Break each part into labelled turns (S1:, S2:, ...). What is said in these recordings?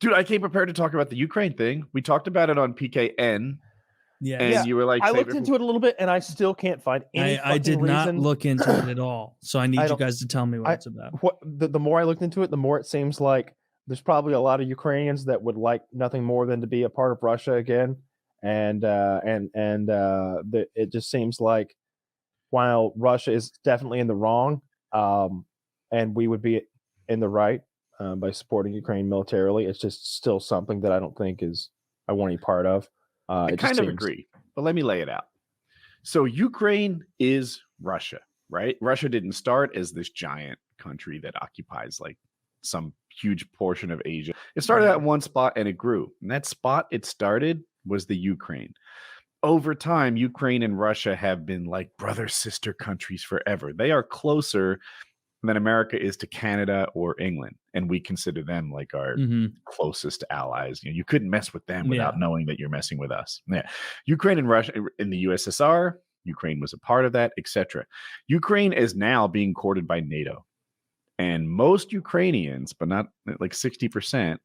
S1: Dude, I came prepared to talk about the Ukraine thing. We talked about it on PKN,
S2: Yeah.
S1: and you were like,
S3: I
S1: save
S3: looked
S1: it
S3: into it a little bit, and I still can't find any
S2: I did
S3: fucking
S2: not
S3: reason.
S2: look into it at all. So I need you
S3: don't-
S2: guys to tell me what it's about.
S3: The more I looked into it, the more it seems like there's probably a lot of Ukrainians that would like nothing more than to be a part of Russia again, and it just seems like while Russia is definitely in the wrong, and we would be in the right by supporting Ukraine militarily, it's just still something that I don't think I want any part of.
S1: I kind of agree, but let me lay it out. So Ukraine is Russia, right? Russia didn't start as this giant country that occupies like some huge portion of Asia. It started at one spot and it grew. And that spot it started was the Ukraine. Over time, Ukraine and Russia have been like brother sister countries forever. They are closer than America is to Canada or England, and we consider them like our closest allies. You couldn't mess with them without knowing that you're messing with us. Yeah, Ukraine and Russia in the USSR, Ukraine was a part of that, etc. Ukraine is now being courted by NATO, and most Ukrainians, but not like 60%,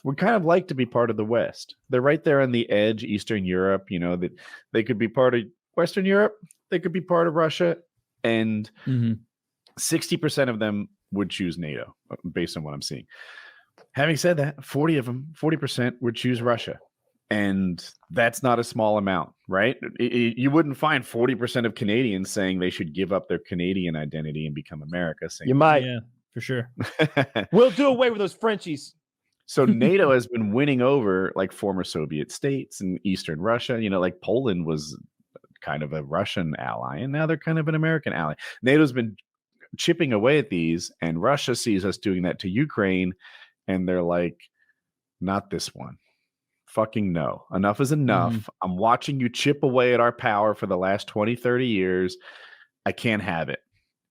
S1: would kind of like to be part of the West. They're right there on the edge, Eastern Europe. That they could be part of Western Europe, they could be part of Russia, and 60% of them would choose NATO based on what I'm seeing. Having said that, 40% would choose Russia. And that's not a small amount, right? You wouldn't find 40% of Canadians saying they should give up their Canadian identity and become America.
S3: You might.
S2: Yeah, for sure.
S3: We'll do away with those Frenchies.
S1: So NATO has been winning over like former Soviet states and Eastern Russia. Like Poland was kind of a Russian ally, and now they're kind of an American ally. NATO's been chipping away at these, and Russia sees us doing that to Ukraine, and they're like, not this one. Fucking no. Enough is enough. I'm watching you chip away at our power for the last 20, 30 years. I can't have it.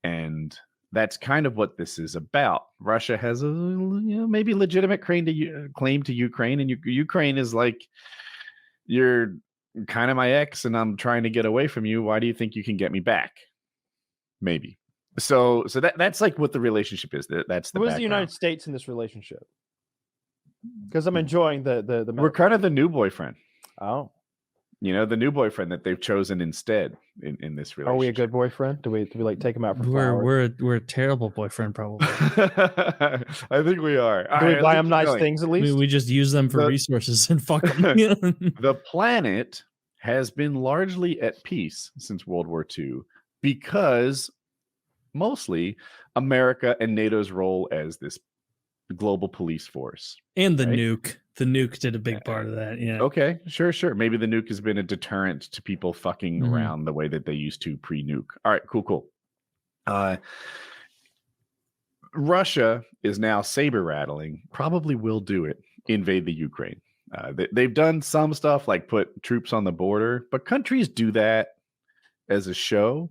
S1: And that's kind of what this is about. Russia has a maybe legitimate claim to Ukraine, and Ukraine is like, you're kind of my ex, and I'm trying to get away from you. Why do you think you can get me back? Maybe. So that's like what the relationship is. That's the.
S3: Who is the United States in this relationship? Because I'm enjoying the.
S1: We're kind of the new boyfriend.
S3: Oh.
S1: The new boyfriend that they've chosen instead in this relationship.
S3: Are we a good boyfriend? Do we like take him out for flowers?
S2: We're a terrible boyfriend, probably.
S1: I think we are.
S3: Do we buy them nice things at least?
S2: We just use them for resources and fuck them.
S1: The planet has been largely at peace since World War II because mostly America and NATO's role as this global police force.
S2: And the nuke. The nuke did a big part of that. Yeah.
S1: Okay, sure. Maybe the nuke has been a deterrent to people fucking around the way that they used to pre-nuke. All right, cool. Russia is now saber rattling, probably will do it, invade the Ukraine. They've done some stuff like put troops on the border, but countries do that as a show.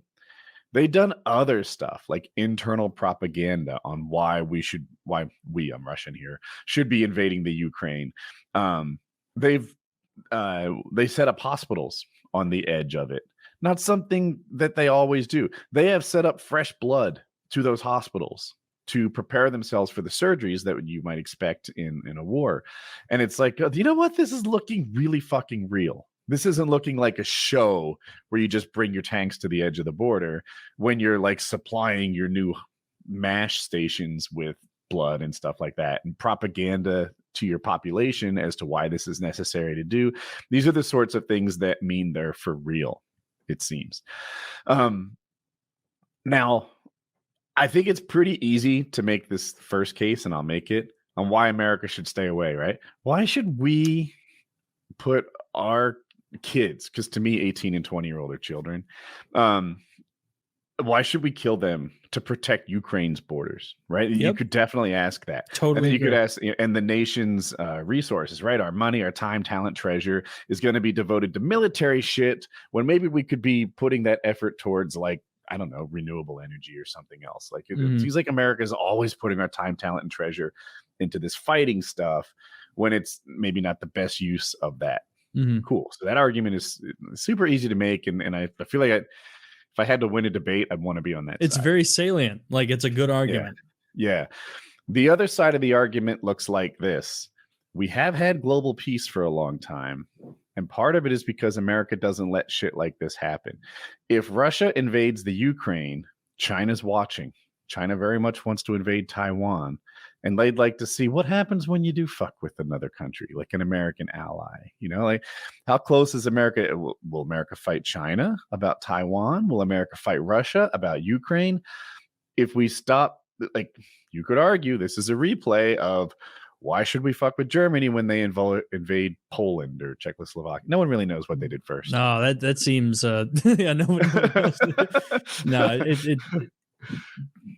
S1: They've done other stuff like internal propaganda on why we, I'm Russian here, should be invading the Ukraine. They set up hospitals on the edge of it. Not something that they always do. They have set up fresh blood to those hospitals to prepare themselves for the surgeries that you might expect in a war. And it's like, you know what? This is looking really fucking real. This isn't looking like a show where you just bring your tanks to the edge of the border when you're like supplying your new MASH stations with blood and stuff like that, and propaganda to your population as to why this is necessary to do. These are the sorts of things that mean they're for real, it seems. Now, I think it's pretty easy to make this first case, and I'll make it, on why America should stay away, right? Why should we put our kids, because to me 18 and 20-year-old are children, why should we kill them to protect Ukraine's borders, right? Yep. You could definitely ask that.
S2: Totally.
S1: And then you could ask, and the nation's resources, right? Our money, our time, talent, treasure is going to be devoted to military shit when maybe we could be putting that effort towards, like, I don't know, renewable energy or something else. Like, it seems like America is always putting our time, talent, and treasure into this fighting stuff when it's maybe not the best use of that. Cool. So that argument is super easy to make, and I feel like if I had to win a debate, I'd want to be on that
S2: It's
S1: side.
S2: Very salient. Like, it's a good argument.
S1: Yeah. The other side of the argument looks like this. we have had global peace for a long time. And part of it is because America doesn't let shit like this happen. If Russia invades the Ukraine, China's watching. China very much wants to invade Taiwan. And they'd like to see what happens when you do fuck with another country, like an American ally. You know, like how close is America? Will America fight China about Taiwan? Will America fight Russia about Ukraine? If we stop, like, you could argue this is a replay of why should we fuck with Germany when they invade Poland or Czechoslovakia? No one really knows what they did first.
S2: No, that seems yeah, no one knows. No,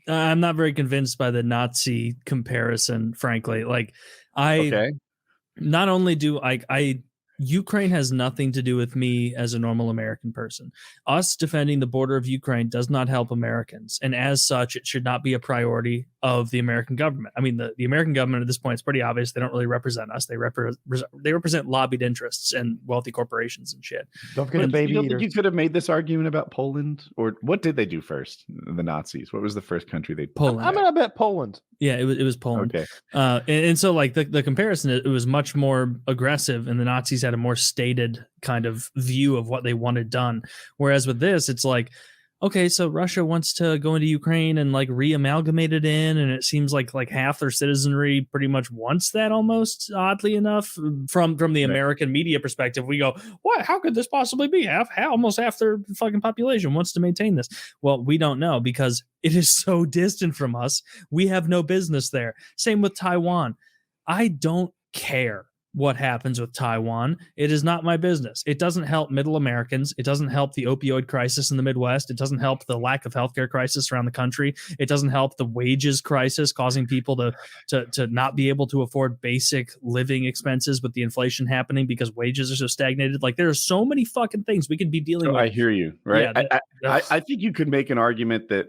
S2: I'm not very convinced by the Nazi comparison, frankly. Like, not only do I Ukraine has nothing to do with me as a normal American person. Us defending the border of Ukraine does not help Americans. And as such, it should not be a priority of the American government. I mean, the American government at this point, it's pretty obvious. They don't really represent us. They represent lobbied interests and wealthy corporations and shit.
S3: Don't forget the baby eaters.
S1: You could have made this argument about Poland, or what did they do first? The Nazis. What was the first country they?
S2: Poland.
S3: I'm gonna bet Poland.
S2: Yeah, it was Poland.
S1: Okay.
S2: And so like the comparison, it was much more aggressive, and the Nazis had a more stated kind of view of what they wanted done. Whereas with this, it's like, okay, so Russia wants to go into Ukraine and like re-amalgamate it in, and it seems like half their citizenry pretty much wants that, almost, oddly enough. From the American media perspective, we go, what? How could this possibly be? Almost half their fucking population wants to maintain this. Well, we don't know because it is so distant from us. We have no business there. Same with Taiwan. I don't care what happens with Taiwan. It is not my business. It doesn't help middle Americans. It doesn't help the opioid crisis in the Midwest. It doesn't help the lack of healthcare crisis around the country. It doesn't help the wages crisis causing people to not be able to afford basic living expenses with the inflation happening because wages are so stagnated. Like, there are so many fucking things we could be dealing with.
S1: I hear you, right?
S2: Yeah,
S1: I think you could make an argument that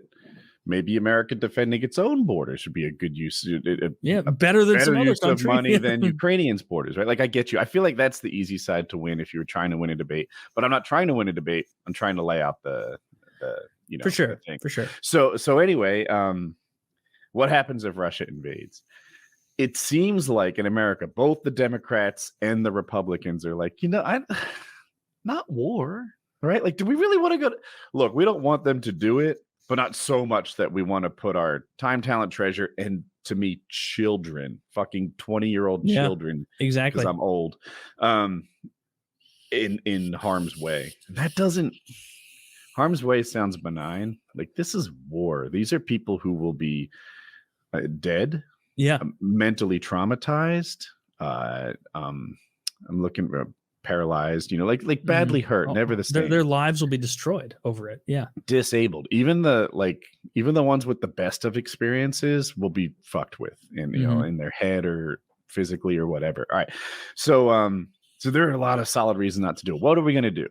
S1: maybe America defending its own border should be a good use.
S2: Better than some other
S1: use
S2: country.
S1: of money than Ukrainians' borders, right? Like, I get you. I feel like that's the easy side to win if you were trying to win a debate. But I'm not trying to win a debate. I'm trying to lay out the
S2: for sure,
S1: thing.
S2: for sure.
S1: So anyway, what happens if Russia invades? It seems like in America, both the Democrats and the Republicans are like, not war, right? Like, do we really want to go? Look, we don't want them to do it, but not so much that we want to put our time, talent, treasure, and, to me, children, fucking 20-year-old children,
S2: exactly,
S1: because I'm old, in harm's way. That doesn't. Harm's way sounds benign. Like, this is war. These are people who will be dead, mentally traumatized. I'm looking for paralyzed, like badly hurt, never the same.
S2: Their lives will be destroyed over it. Yeah.
S1: Disabled. Even the ones with the best of experiences will be fucked with in their head or physically or whatever. All right. So there are a lot of solid reasons not to do it. What are we going to do?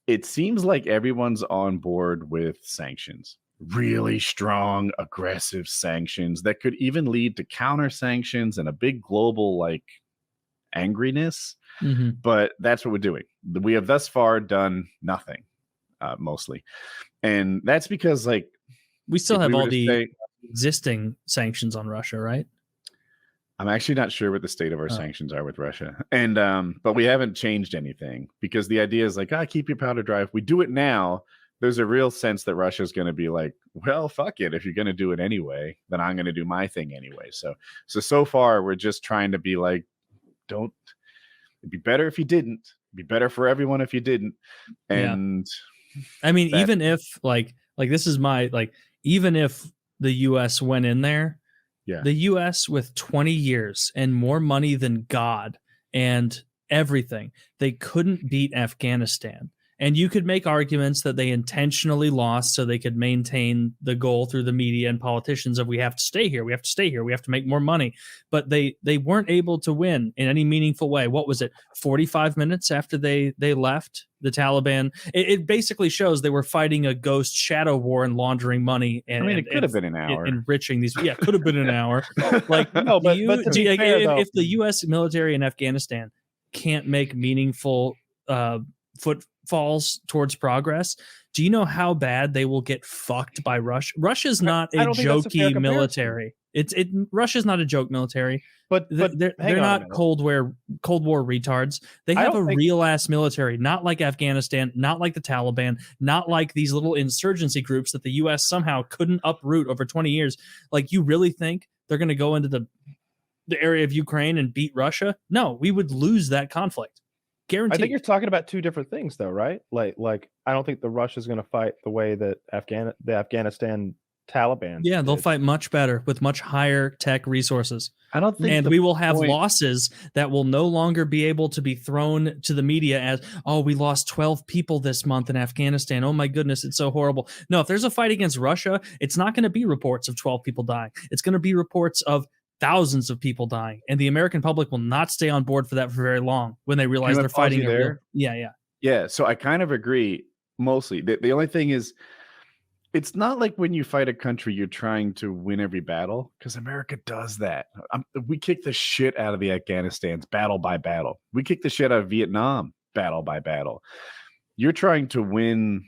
S1: It seems like everyone's on board with sanctions. Really strong, aggressive sanctions that could even lead to counter sanctions and a big global angriness. But that's what we're doing. We have thus far done nothing, mostly. And that's because
S2: we still have all the existing sanctions on Russia, right?
S1: I'm actually not sure what the state of our sanctions are with Russia. And but we haven't changed anything because the idea is keep your powder dry. If we do it now, there's a real sense that Russia's going to be like, well, fuck it. If you're going to do it anyway, then I'm going to do my thing anyway. So far, we're just trying to be like, don't. It'd be better if you didn't. It'd be better for everyone if you didn't. And
S2: I mean, even if this is my even if the US went in there, the US with 20 years and more money than God and everything, they couldn't beat Afghanistan. And you could make arguments that they intentionally lost so they could maintain the goal through the media and politicians of we have to stay here, we have to stay here, we have to make more money. But they weren't able to win in any meaningful way. What was it? 45 minutes after they left the Taliban? It basically shows they were fighting a ghost shadow war and laundering money. And
S1: it could have been an hour.
S2: Enriching these. Yeah, could have been an hour. But if the U.S. military in Afghanistan can't make meaningful foot falls towards progress, do you know how bad they will get fucked by Russia? Russia's not a
S3: don't think that's a fair
S2: jokey
S3: comparison.
S2: military. Russia's not a joke military.
S3: But
S2: They're
S3: hang on a
S2: not
S3: minute.
S2: Cold War retards. They
S3: I
S2: have a
S3: don't think-
S2: real ass military, not like Afghanistan, not like the Taliban, not like these little insurgency groups that the U.S. somehow couldn't uproot over 20 years. Like, you really think they're going to go into the area of Ukraine and beat Russia? No, we would lose that conflict. Guaranteed.
S3: I think you're talking about two different things, though, right? Like I don't think the Russia's going to fight the way that the Afghanistan Taliban.
S2: Yeah, they'll
S3: did.
S2: fight much better with much higher tech resources.
S1: I don't think,
S2: And
S1: the
S2: we will have
S1: point-
S2: losses that will no longer be able to be thrown to the media as, oh, we lost 12 people this month in Afghanistan. Oh my goodness, it's so horrible. No, if there's a fight against Russia, it's not going to be reports of 12 people dying. It's going to be reports of thousands of people dying. And the American public will not stay on board for that for very long when they realize
S1: Can I
S2: they're
S1: pause
S2: fighting
S1: you
S2: a real.
S1: there?
S2: Yeah.
S1: Yeah, so I kind of agree mostly. The only thing is, it's not like when you fight a country, you're trying to win every battle, because America does that. We kick the shit out of the Afghanistan's battle by battle. We kick the shit out of Vietnam battle by battle. You're trying to win,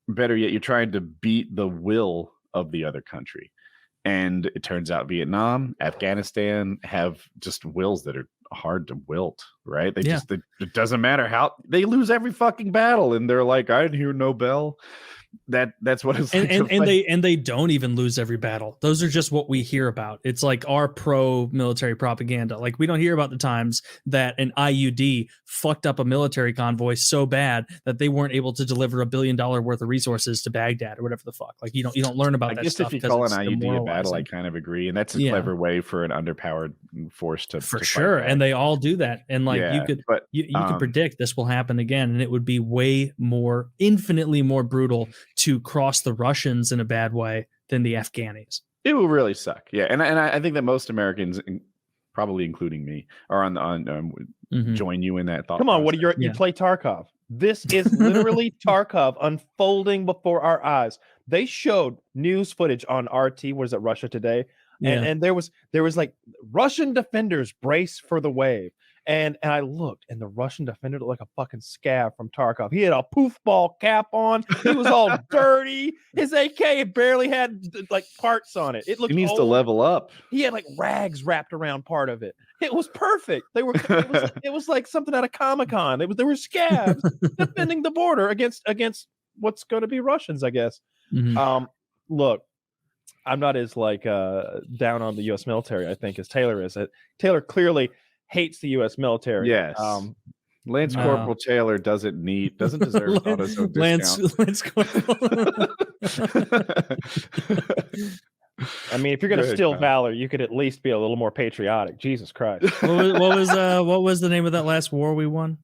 S1: better yet, you're trying to beat the will of the other country. And it turns out Vietnam, Afghanistan have just wills that are hard to wilt, right? It doesn't matter how they lose every fucking battle, and they're like, I didn't hear no bell. That's what it's like.
S2: And they don't even lose every battle. Those are just what we hear about. It's like our pro military propaganda. Like, we don't hear about the times that an IUD fucked up a military convoy so bad that they weren't able to deliver $1 billion worth of resources to Baghdad or whatever the fuck. Like, you don't learn about
S1: I
S2: that
S1: guess
S2: stuff.
S1: if you call an
S2: it's
S1: IUD a battle, I
S2: demoralizing.
S1: kind of agree, and that's a clever way for an underpowered force to
S2: For
S1: to
S2: sure.
S1: fight back.
S2: And they all do that. And like,
S1: Yeah,
S2: you could
S1: but
S2: predict this will happen again, and it would be infinitely more brutal to cross the Russians in a bad way than the Afghanis.
S1: it will really suck. Yeah, and I think that most Americans, probably including me, are
S2: Mhm.
S1: join you in that thought.
S3: Come on, what
S1: process.
S3: you play Tarkov? This is literally Tarkov unfolding before our eyes. They showed news footage on RT. Was it Russia Today? And there was like, Russian defenders brace for the wave. And I looked, and the Russian defender looked like a fucking scav from Tarkov. He had a poofball cap on. He was all dirty. His AK barely had like parts on it. It looked.
S1: He needs to
S3: old.
S1: level up.
S3: He had like rags wrapped around part of it. It was perfect. It was like something out of Comic-Con. There were scabs defending the border against what's going to be Russians, I guess.
S2: Mhm.
S3: Look, I'm not as like down on the U.S. military, I think, as Taylor is. Taylor clearly hates the U.S. military.
S1: Yes. Lance
S2: No.
S1: Corporal Taylor doesn't deserve an AutoZone
S2: Lance
S1: discount.
S3: I mean, if you're going to
S1: Good,
S3: steal
S1: Kyle.
S3: valor, you could at least be a little more patriotic. Jesus Christ.
S2: what was the name of that last war we won?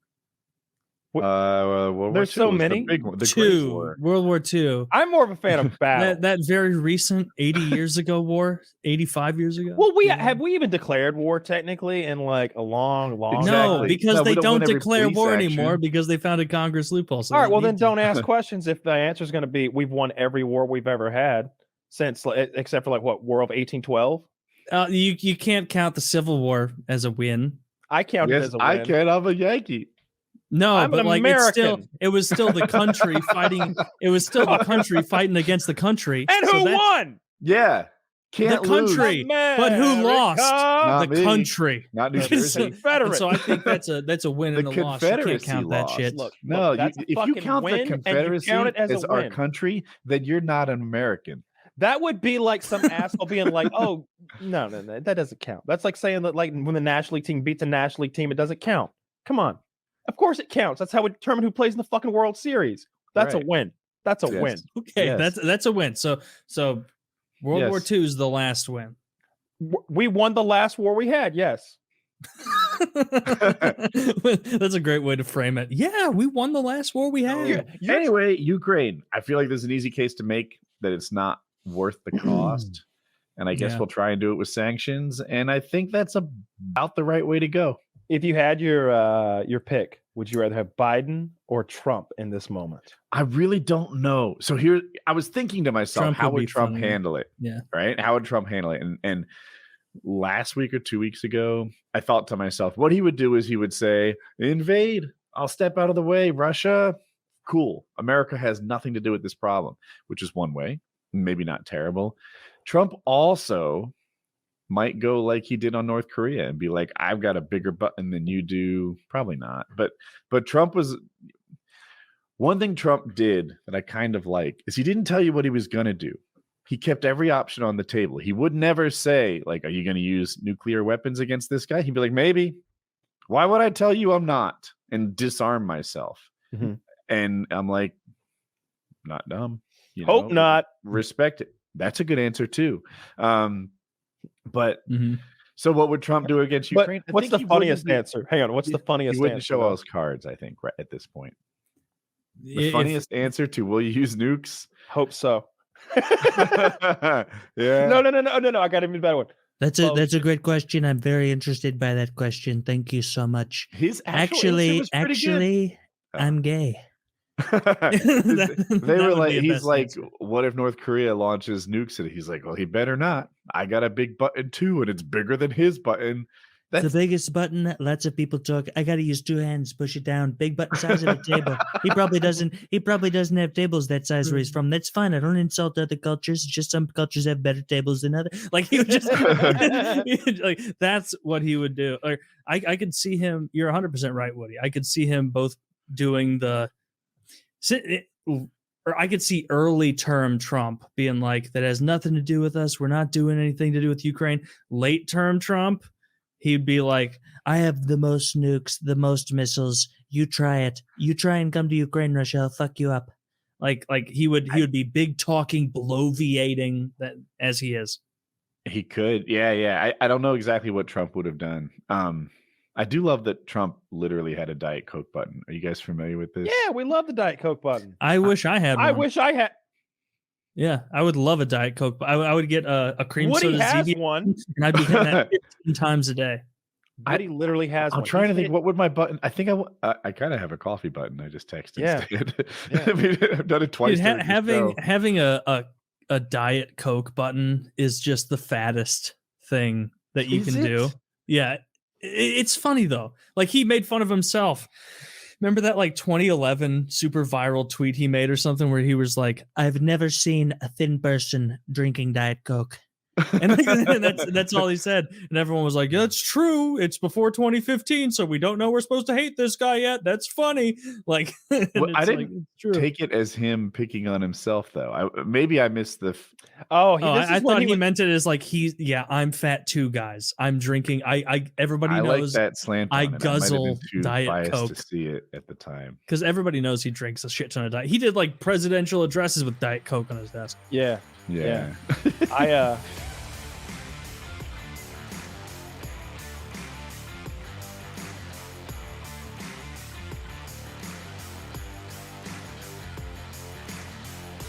S1: World War
S3: There's
S1: II
S3: so
S1: was
S3: many.
S1: The big one, the Great
S2: Two.
S1: War.
S2: World War II.
S3: I'm more of a fan of battle.
S2: That very recent 80 years ago war, 85 years ago.
S3: Well,
S2: Yeah.
S3: have we even declared war technically in like a long
S2: No,
S1: Exactly.
S2: because
S1: No,
S2: they
S1: we don't
S2: don't
S1: want every
S2: declare
S1: police
S2: war
S1: action.
S2: anymore because they found a Congress loophole. So
S3: All right,
S2: they
S3: well
S2: need
S3: then
S2: to.
S3: don't ask questions if the answer is going to be we've won every war we've ever had since, except for like what, War of 1812.
S2: You can't count the Civil War as a win.
S3: I count it
S1: Yes,
S3: as a win.
S1: I can. I'm a Yankee.
S2: No,
S3: I'm
S2: but
S3: an
S2: like
S3: American.
S2: it was still the country fighting. It was still the country fighting against the country.
S3: And
S2: So
S3: who
S2: that's
S3: won?
S1: Yeah, can't
S2: The country.
S1: lose.
S2: But who lost?
S1: Not
S2: The
S1: me.
S2: country.
S1: Not New
S3: The
S1: Jersey.
S2: And
S3: Confederate.
S2: so I think that's a win
S1: The
S2: and a loss. You can't
S1: Confederacy
S2: count that
S1: lost.
S2: shit.
S3: Look,
S1: No,
S3: that's a
S1: if you
S3: fucking
S1: count
S3: win,
S1: the
S3: and you
S1: Confederacy
S3: count it as a
S1: our
S3: win.
S1: country, then you're not an American.
S3: That would be like some asshole being like, "Oh, no, that doesn't count." That's like saying that, like, when the National League team beats a National League team, it doesn't count. Come on, of course it counts. That's how we determine who plays in the fucking World Series. That's
S1: Right.
S3: a win. That's a
S1: Yes.
S3: win.
S2: Okay,
S1: Yes.
S2: that's a win. So World War
S1: Yes.
S2: II is the last win.
S3: We won the last war we had. Yes.
S2: That's a great way to frame it. Yeah, we won the last war we had.
S1: Anyway, Ukraine. I feel like there's an easy case to make that it's not worth the cost. And I guess
S2: Yeah.
S1: we'll try and do it with sanctions. And I think that's about the right way to go.
S3: If you had your pick, would you rather have Biden or Trump in this moment?
S1: I really don't know. So here, I was thinking to myself,
S2: Trump
S1: how
S2: would be
S1: would Trump
S2: funny.
S1: handle it?
S2: Yeah.
S1: Right? How would Trump handle it? And last week or 2 weeks ago, I thought to myself, what he would do is he would say, invade. I'll step out of the way. Russia, cool. America has nothing to do with this problem, which is one way. Maybe not terrible. Trump also might go like he did on North Korea and be like, I've got a bigger button than you do. Probably not. But Trump was... One thing Trump did that I kind of like is he didn't tell you what he was going to do. He kept every option on the table. He would never say, like, are you going to use nuclear weapons against this guy? He'd be like, maybe. Why would I tell you I'm not? And disarm myself.
S3: Mm-hmm.
S1: And I'm like, not dumb.
S3: Hope not.
S1: Respect it. That's a good answer too. But so what would Trump do against Ukraine?
S3: What's the funniest answer? Hang on. What's the funniest answer?
S1: He wouldn't show all his cards, I think, right at this point. The funniest answer to will you use nukes?
S3: Hope so.
S1: Yeah.
S3: No. I got an even better one.
S4: That's a great question. I'm very interested by that question. Thank you so much.
S1: His
S4: actually, I'm gay.
S1: They were like, he's like, answer. What if North Korea launches nukes? And he's like, well, he better not. I got a big button too, and it's bigger than his button.
S4: That's the biggest button. Lots of people talk. I got to use 2 hands, push it down. Big button size of a table. He probably doesn't have tables that size where he's from. That's fine. I don't insult other cultures. Just some cultures have better tables than others. Like he would just like that's what he would do. Or I could see him. You're 100% right, Woody. I could see him both doing the. Or I could see early term Trump being like, that has nothing to do with us. We're not doing anything to do with Ukraine. Late term Trump. He'd be like, I have the most nukes, the most missiles. You try it. You try and come to Ukraine, Russia. I'll fuck you up. Like he would be big talking, bloviating that as he is.
S1: He could. Yeah. I don't know exactly what Trump would have done. I do love that Trump literally had a Diet Coke button. Are you guys familiar with this?
S3: Yeah, we love the Diet Coke button.
S2: I wish I had one.
S3: I wish I had.
S2: Yeah, I would love a Diet Coke. I would get a cream
S3: Woody
S2: soda
S3: has
S2: ZB,
S3: one,
S2: and I'd be hitting that 15 times a day.
S3: Woody literally has one.
S1: I'm trying to think, what would my button? I think I kind of have a coffee button. I just text instead. Yeah. I mean, I've done it twice.
S2: Dude, having a Diet Coke button is just the fattest thing that you can do. Yeah, it's funny though. Like he made fun of himself. Remember that like 2011 super viral tweet he made or something where he was like, I've never seen a thin person drinking Diet Coke. And that's all he said. And everyone was like, yeah, that's true. It's before 2015, so we don't know we're supposed to hate this guy yet. That's funny. Like,
S1: well, I didn't take it as him picking on himself, though. Maybe I missed the...
S2: I thought he meant it as like, I'm fat too, guys. I'm drinking. Everybody knows
S1: like that slant
S2: I guzzle Diet Coke.
S1: To see it at the time.
S2: Because everybody knows he drinks a shit ton of Diet. He did like presidential addresses with Diet Coke on his desk.
S3: Yeah.